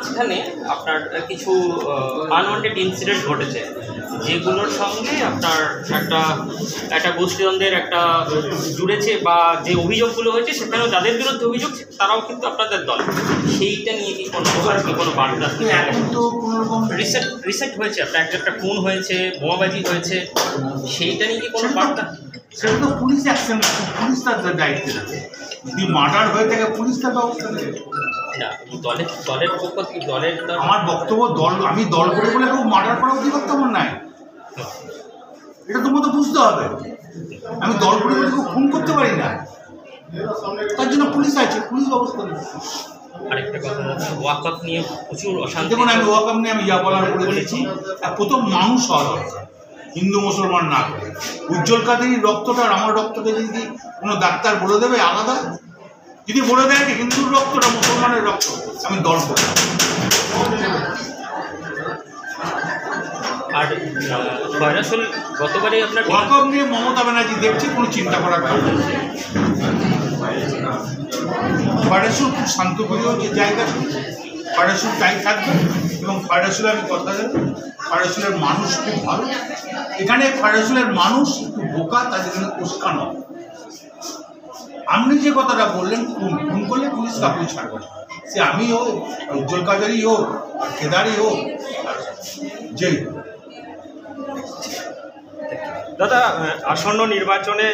মাঝখানে আপনার কিছু আনওয়ান্টেড ইনসিডেন্ট ঘটেছে, যেগুলোর সঙ্গে আপনার একটা গোষ্ঠীদ্বন্দ্বের একটা জুড়েছে, বা যে অভিযোগগুলো হয়েছে সেখানেও যাদের বিরুদ্ধে অভিযোগ তারাও কিন্তু আপনাদের দল। সেইটা নিয়ে কি কোনো বার্তা? এখন তো কোনোরকম রিসেন্ট হয়েছে, আপনার একটা খুন হয়েছে, বোমাবাজি হয়েছে, সেইটা নিয়ে কি কোনো বার্তা? সেটা তো পুলিশ অ্যাকশন, পুলিশ তার দায়িত্বে থাকে। যদি মার্ডার হয়ে থাকে পুলিশ তার ব্যবস্থা নেবে না। দলের পক্ষ থেকে আমার বক্তব্য, আমি দল করে বলে কেউ মার্ডার করা অধিকার আমার নাই, এটা তোমার তো বুঝতে হবে। আমি দল করে বলে কেউ খুন করতে পারি না, তার জন্য পুলিশ আছে, পুলিশ ব্যবস্থা নেবে। আরেকটা কথা, ওয়াকআপ নিয়ে প্রচুর অশান্তি। দেখুন, আমি ওয়াকআপ নিয়ে আমি যা বলার বলেছি। প্রথম মানুষ হওয়া দরকার, হিন্দু মুসলমান না করে। উজ্জ্বল কাদেরীর রক্তটা আর আমার রক্তটা যদি কোনো ডাক্তার বলে দেবে আলাদা, যদি বলে দেয় যে হিন্দুর রক্তটা মুসলমানের রক্ত, আমি দল করি। আর খয়রাসুল গতবারে আপনার ওয়াকআপ নিয়ে মমতা ব্যানার্জি দেখছে, কোনো চিন্তা করার কারণ নেই। খয়রাসুল খুব শান্তপ্রিয় যে জায়গা, খয়রাসুল তাই থাকবে। এবং খয়রাসুলে আমি কথা দেব, খয়রাসুলের মানুষ খুব ভালো। এখানে খয়রাসুলের মানুষ একটু বোকা, তাদের জন্য উস্কানো। আপনি যে কথাটা বললেন, খুন করলে পুলিশ কাউকে ছাড়বে না, সে আমি হোক, উজ্জ্বল কাদেরই হোক, কেদারই হোক, যেই দাদা আসন্ন নির্বাচনে